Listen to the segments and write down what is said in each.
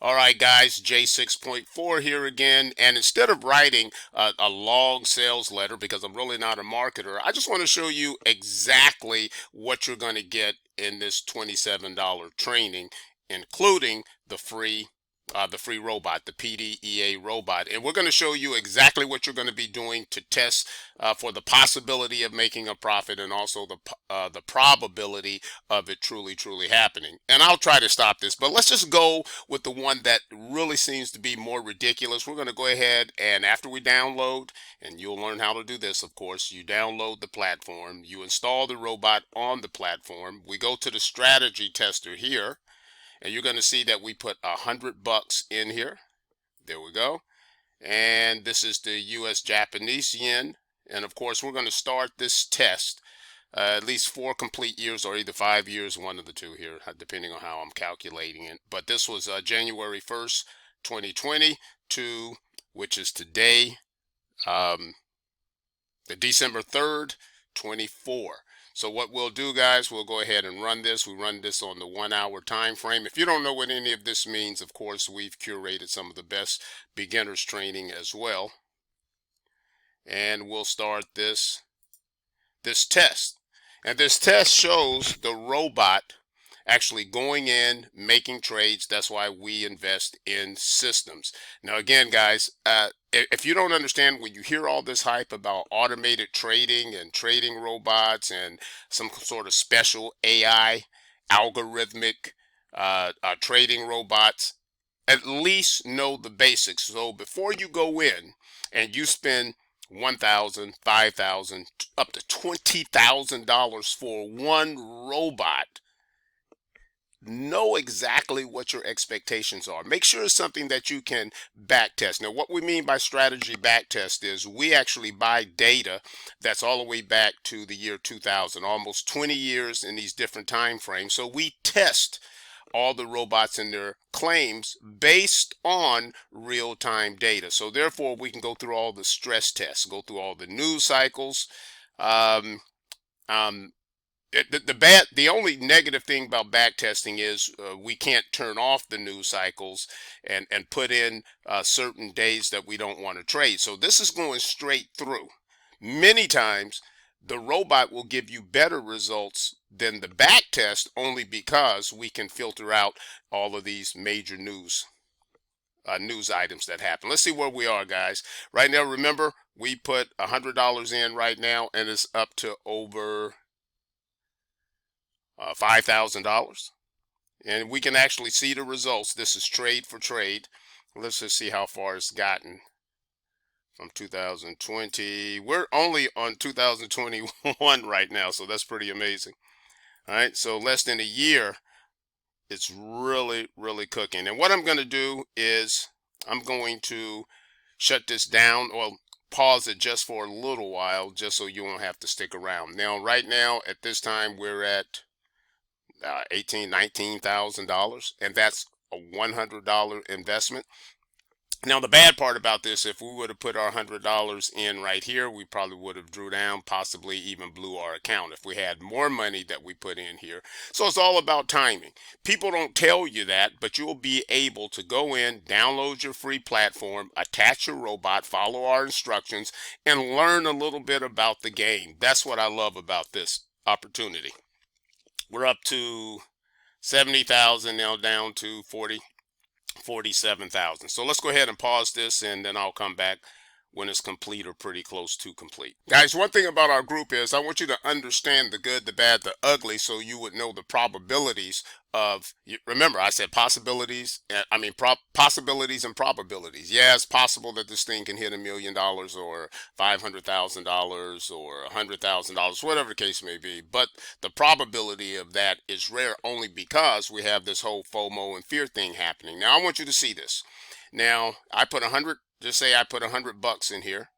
All right, guys, J6.4 here again. And instead of writing a long sales letter, because I'm really not a marketer, I just want to show you exactly what you're going to get in this $27 training, including the free robot, the PDEA robot. And we're going to show you exactly what you're going to be doing to test for the possibility of making a profit, and also the probability of it truly happening. And I'll try to stop this, but let's just go with the one that really seems to be more ridiculous. We're going to go ahead, and after we download, and you'll learn how to do this, of course, you download the platform, you install the robot on the platform. We go to the strategy tester here, and you're going to see that we put $100 in here. There we go. And this is the US Japanese yen. And of course, we're going to start this test at least 4 complete years, or either 5 years, one of the two here, depending on how I'm calculating it. But this was January 1st, 2020 to, which is today, the December 3rd, 24. So what we'll do, guys, we'll go ahead and run this. We run this on the 1 hour time frame. If you don't know what any of this means, of course, we've curated some of the best beginners training as well. And we'll start this test. And this test shows the robot actually going in, making trades. That's why we invest in systems. Now, again, guys, if you don't understand, when you hear all this hype about automated trading and trading robots and some sort of special AI, algorithmic trading robots, at least know the basics. So before you go in and you spend $1,000, $5,000, up to $20,000 for one robot, know exactly what your expectations are. Make sure it's something that you can backtest. Now, what we mean by strategy backtest is we actually buy data that's all the way back to the year 2000, almost 20 years in these different time frames. So we test all the robots and their claims based on real-time data. So therefore, we can go through all the stress tests, go through all the news cycles. The only negative thing about backtesting is we can't turn off the news cycles and put in certain days that we don't want to trade. So this is going straight through. Many times the robot will give you better results than the backtest, only because we can filter out all of these major news items that happen. Let's see where we are, guys. Right now, remember, we put $100 in right now, and it's up to over $5,000, and we can actually see the results. This is trade for trade. Let's just see how far it's gotten from 2020. We're only on 2021 right now, so that's pretty amazing. All right, so less than a year, it's really cooking. And what I'm going to do is I'm going to shut this down, or pause it just for a little while, just so you won't have to stick around. Now, right now, at this time, we're at $19,000, and that's a $100 investment. Now, the bad part about this, if we would have put our $100 in right here, we probably would have drew down, possibly even blew our account if we had more money that we put in here. So it's all about timing. People don't tell you that, but you'll be able to go in, download your free platform, attach your robot, follow our instructions, and learn a little bit about the game. That's what I love about this opportunity. We're up to 70,000 now, down to 47,000. So let's go ahead and pause this, and then I'll come back when it's complete or pretty close to complete. Guys, one thing about our group is I want you to understand the good, the bad, the ugly, so you would know the probabilities of, remember, I said possibilities, possibilities and probabilities. Yeah, it's possible that this thing can hit $1 million or $500,000 or $100,000, whatever the case may be. But the probability of that is rare, only because we have this whole FOMO and fear thing happening. Now, I want you to see this. Now, I put just say I put $100 in here.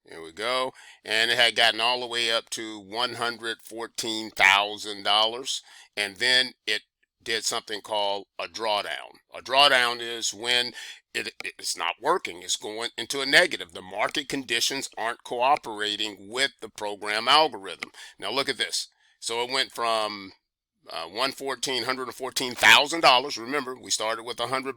There we go. And it had gotten all the way up to $114,000. And then it did something called a drawdown. A drawdown is when it's not working. It's going into a negative. The market conditions aren't cooperating with the program algorithm. Now look at this. So it went from $114,000. Remember, we started with $100,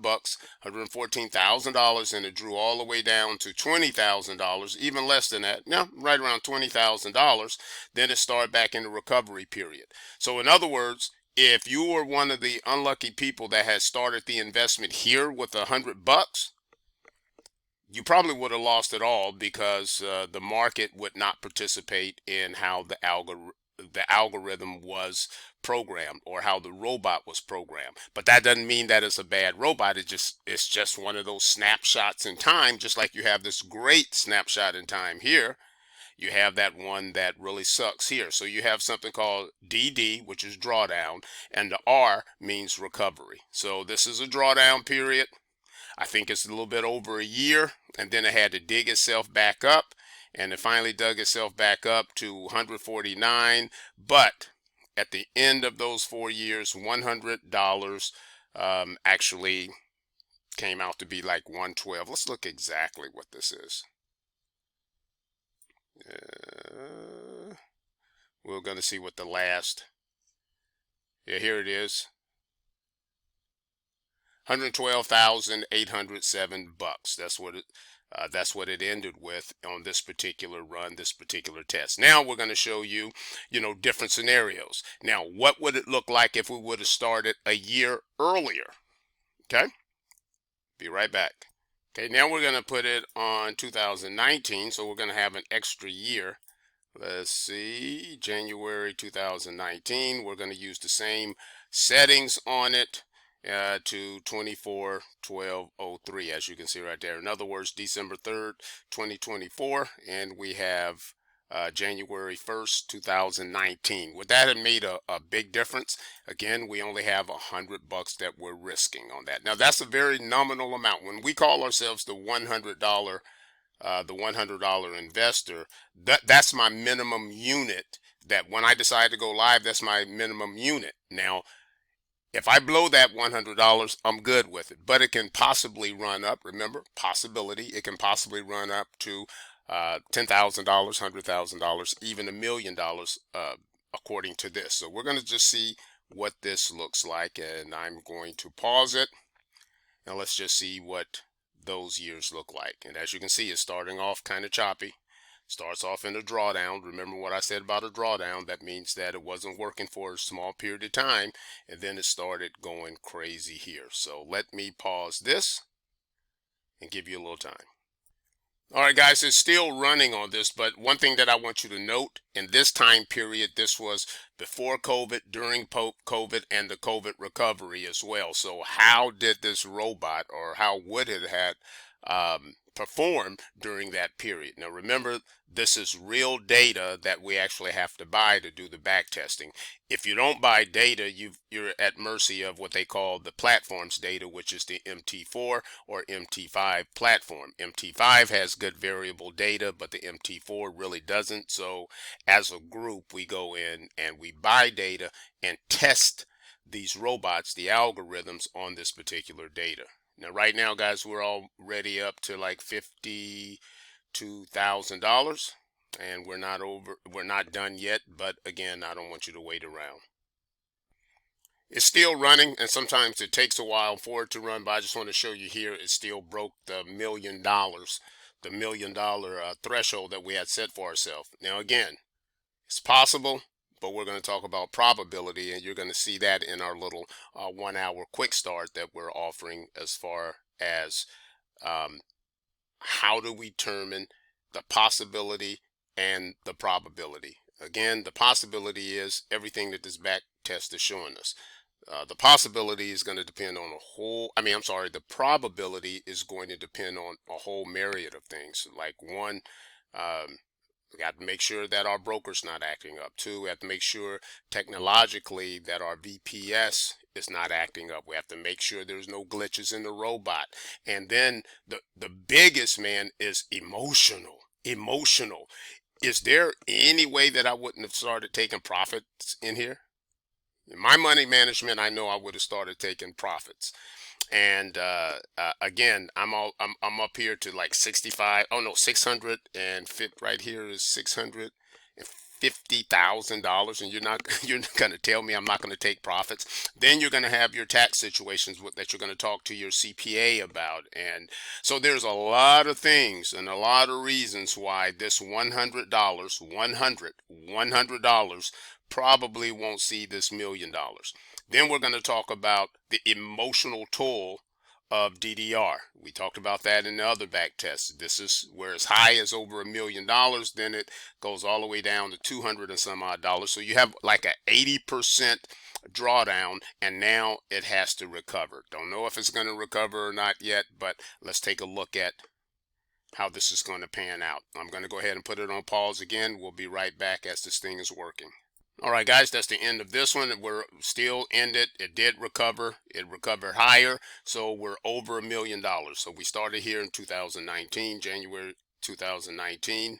$114,000, and it drew all the way down to $20,000, even less than that. Now, right around $20,000. Then it started back in the recovery period. So, in other words, if you were one of the unlucky people that had started the investment here with $100, you probably would have lost it all because the market would not participate in how the algorithm was programmed or how the robot was programmed. But that doesn't mean that it's a bad robot. It's just one of those snapshots in time, just like you have this great snapshot in time here. You have that one that really sucks here. So you have something called DD, which is drawdown, and the R means recovery. So this is a drawdown period. I think it's a little bit over a year, and then it had to dig itself back up, and it finally dug itself back up to 149. But at the end of those 4 years, $100 actually came out to be like 112. Let's look exactly what this is. We're going to see what the last, yeah, here it is. $112,807. That's what it ended with on this particular run, this particular test. Now we're going to show you, different scenarios. Now, what would it look like if we would have started a year earlier? Okay, be right back. Okay, now we're going to put it on 2019, so we're going to have an extra year. Let's see, January 2019. We're going to use the same settings on it to 24/12/03, as you can see right there. In other words, December 3rd, 2024, and we have January 1st, 2019. Would that have made a big difference? Again, we only have $100 that we're risking on that. Now, that's a very nominal amount. When we call ourselves the $100 investor, that's my minimum unit. That when I decide to go live, that's my minimum unit. Now, if I blow that $100, I'm good with it, but it can possibly run up. Remember, possibility. It can possibly run up to $10,000, $100,000, even $1 million, according to this. So we're going to just see what this looks like, and I'm going to pause it. Now let's just see what those years look like. And as you can see, it's starting off kind of choppy. Starts off in a drawdown. Remember what I said about a drawdown? That means that it wasn't working for a small period of time, and then it started going crazy here. So let me pause this and give you a little time. All right, guys, it's still running on this, but one thing that I want you to note, in this time period, this was before COVID, during COVID, and the COVID recovery as well. So how did this robot, or how would it have perform during that period? Now remember, this is real data that we actually have to buy to do the back testing. If you don't buy data, you're at mercy of what they call the platform's data, which is the MT4 or MT5 platform. MT5 has good variable data, but the MT4 really doesn't. So as a group, we go in and we buy data and test these robots, the algorithms, on this particular data. Now, right now, guys, we're already up to like $52,000, and we're not done yet. But again, I don't want you to wait around. It's still running, and sometimes it takes a while for it to run. But I just want to show you here, it still broke the $1 million, the $1 million threshold that we had set for ourselves. Now, again, it's possible, but we're going to talk about probability, and you're going to see that in our little 1 hour quick start that we're offering, as far as how do we determine the possibility and the probability. Again, the possibility is everything that this back test is showing us. The possibility is going to depend on the probability is going to depend on a whole myriad of things. Like one, we got to make sure that our broker's not acting up. Two, we have to make sure technologically that our VPS is not acting up. We have to make sure there's no glitches in the robot. And then the biggest, man, is emotional. Emotional. Is there any way that I wouldn't have started taking profits in here? In my money management, I know I would have started taking profits. And again, I'm up here to like 65. Oh no, 600, and fit right here is 650 $50,000, and you're not going to tell me I'm not going to take profits. Then you're going to have your tax situations that you're going to talk to your CPA about. And so there's a lot of things and a lot of reasons why this $100 probably won't see this $1,000,000. Then we're going to talk about the emotional toll of DDR. We talked about that in the other back tests. This is where as high as over $1,000,000, then it goes all the way down to 200 and some odd dollars. So you have like a 80% drawdown, and now it has to recover. Don't know if it's going to recover or not yet, but let's take a look at how this is going to pan out. I'm going to go ahead and put it on pause again. We'll be right back as this thing is working. All right, guys, that's the end of this one. We're still ended. It did recover. It recovered higher, so we're over $1,000,000. So we started here in 2019, January 2019,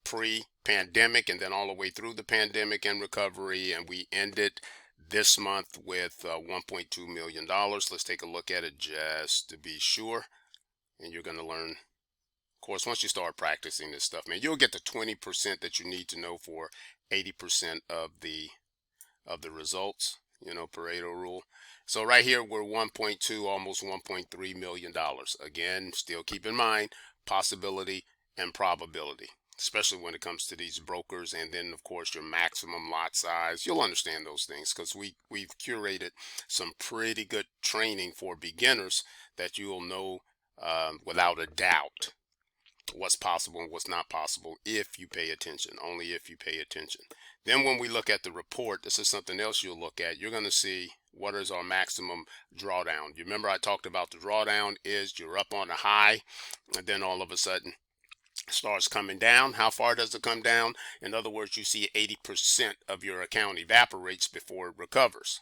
pre-pandemic, and then all the way through the pandemic and recovery, and we ended this month with $1.2 million. Let's take a look at it just to be sure, and you're going to learn. Of course, once you start practicing this stuff, man, you'll get the 20% that you need to know for 80% of the results, Pareto rule. So right here, we're 1.2, almost $1.3 million. Again, still keep in mind possibility and probability, especially when it comes to these brokers. And then, of course, your maximum lot size. You'll understand those things because we've curated some pretty good training for beginners that you'll know without a doubt what's possible and what's not possible if you pay attention, only if you pay attention. Then when we look at the report, this is something else you'll look at. You're going to see what is our maximum drawdown. You remember I talked about the drawdown is you're up on a high, and then all of a sudden it starts coming down. How far does it come down? In other words, you see 80% of your account evaporates before it recovers.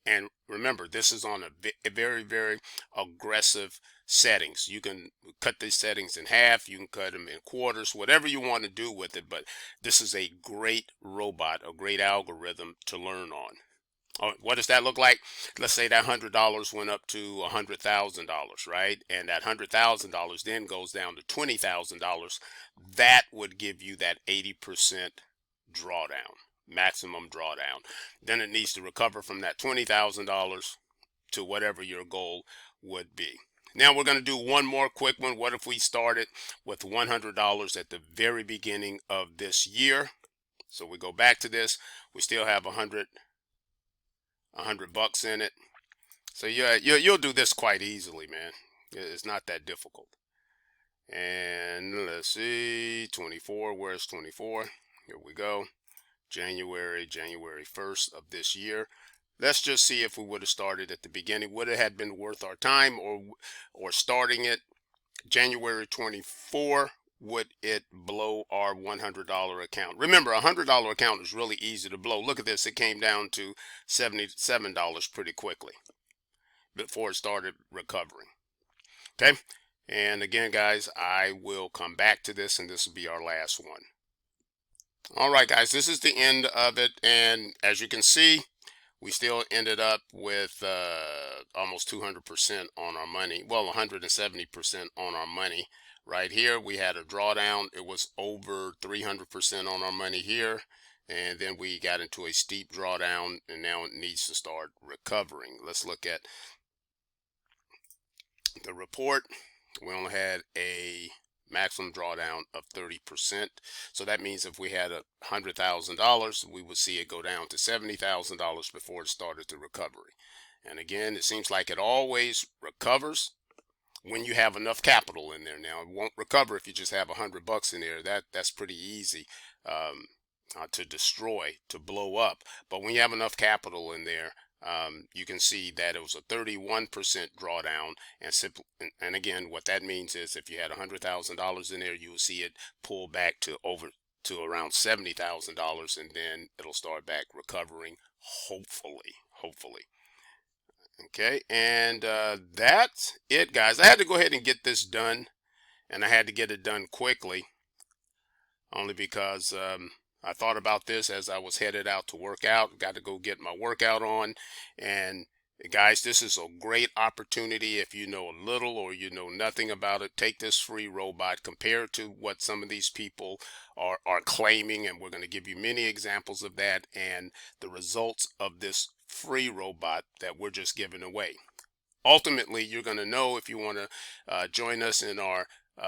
And remember, this is on a very, very aggressive settings. You can cut these settings in half. You can cut them in quarters, whatever you want to do with it. But this is a great robot, a great algorithm to learn on. What does that look like? Let's say that $100 went up to $100,000, right? And that $100,000 then goes down to $20,000. That would give you that 80% drawdown. Maximum drawdown. Then it needs to recover from that $20,000 to whatever your goal would be. Now we're going to do one more quick one. What if we started with $100 at the very beginning of this year? So we go back to this. We still have $100 bucks in it. So yeah, you'll do this quite easily, man. It's not that difficult. And let's see, 24. Where's 24? Here we go. January 1st of this year. Let's just see if we would have started at the beginning. Would it have been worth our time, or starting it January 24, would it blow our $100 account? Remember, a $100 account is really easy to blow. Look at this. It came down to $77 pretty quickly before it started recovering. Okay. And again, guys, I will come back to this, and this will be our last one. All right, guys, this is the end of it. And as you can see, we still ended up with almost 200% on our money. Well, 170% on our money. Right here, we had a drawdown. It was over 300% on our money here. And then we got into a steep drawdown, and now it needs to start recovering. Let's look at the report. We only had a maximum drawdown of 30%. So that means if we had $100,000, we would see it go down to $70,000 before it started the recovery. And again, it seems like it always recovers when you have enough capital in there. Now, it won't recover if you just have $100 in there. That's pretty easy to destroy, to blow up. But when you have enough capital in there, you can see that it was a 31% drawdown, and again, what that means is if you had $100,000 in there, you will see it pull back to around $70,000, and then it'll start back recovering, hopefully. Okay, and that's it, guys. I had to go ahead and get this done, and I had to get it done quickly, only because I thought about this as I was headed out to work out. Got to go get my workout on, and Guys, this is a great opportunity. If you know a little or you know nothing about it, take this free robot, compare it to what some of these people are claiming, and we're going to give you many examples of that and the results of this free robot that we're just giving away. Ultimately, you're going to know if you want to join us in our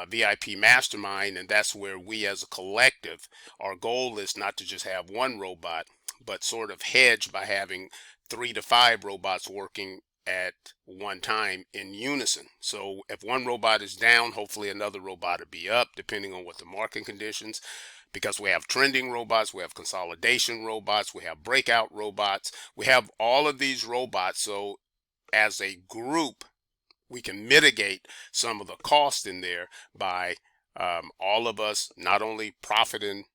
VIP mastermind, and that's where we as a collective, our goal is not to just have one robot, but sort of hedge by having 3 to 5 robots working at one time in unison. So if one robot is down, hopefully another robot will be up, depending on what the market conditions, because we have trending robots, we have consolidation robots, we have breakout robots, we have all of these robots. So as a group, we can mitigate some of the cost in there by all of us not only profiting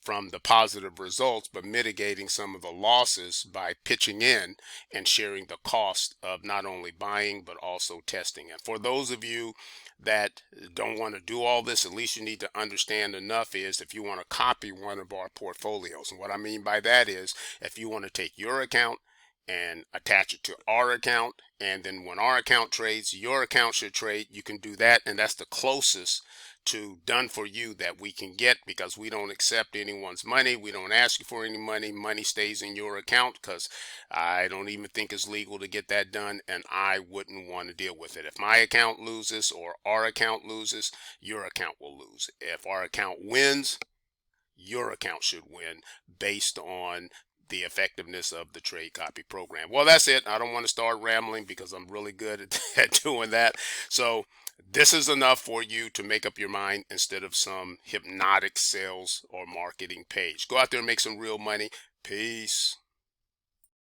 from the positive results, but mitigating some of the losses by pitching in and sharing the cost of not only buying but also testing. And for those of you that don't want to do all this, at least you need to understand enough is if you want to copy one of our portfolios. And what I mean by that is if you want to take your account and attach it to our account, and then when our account trades, your account should trade. You can do that, and that's the closest to done for you that we can get, because we don't accept anyone's money. We don't ask you for any money. Money stays in your account, because I don't even think it's legal to get that done, and I wouldn't want to deal with it. If my account loses or our account loses, your account will lose. If our account wins, your account should win based on the effectiveness of the trade copy program. Well, that's it. I don't want to start rambling because I'm really good at doing that. So this is enough for you to make up your mind instead of some hypnotic sales or marketing page. Go out there and make some real money. Peace.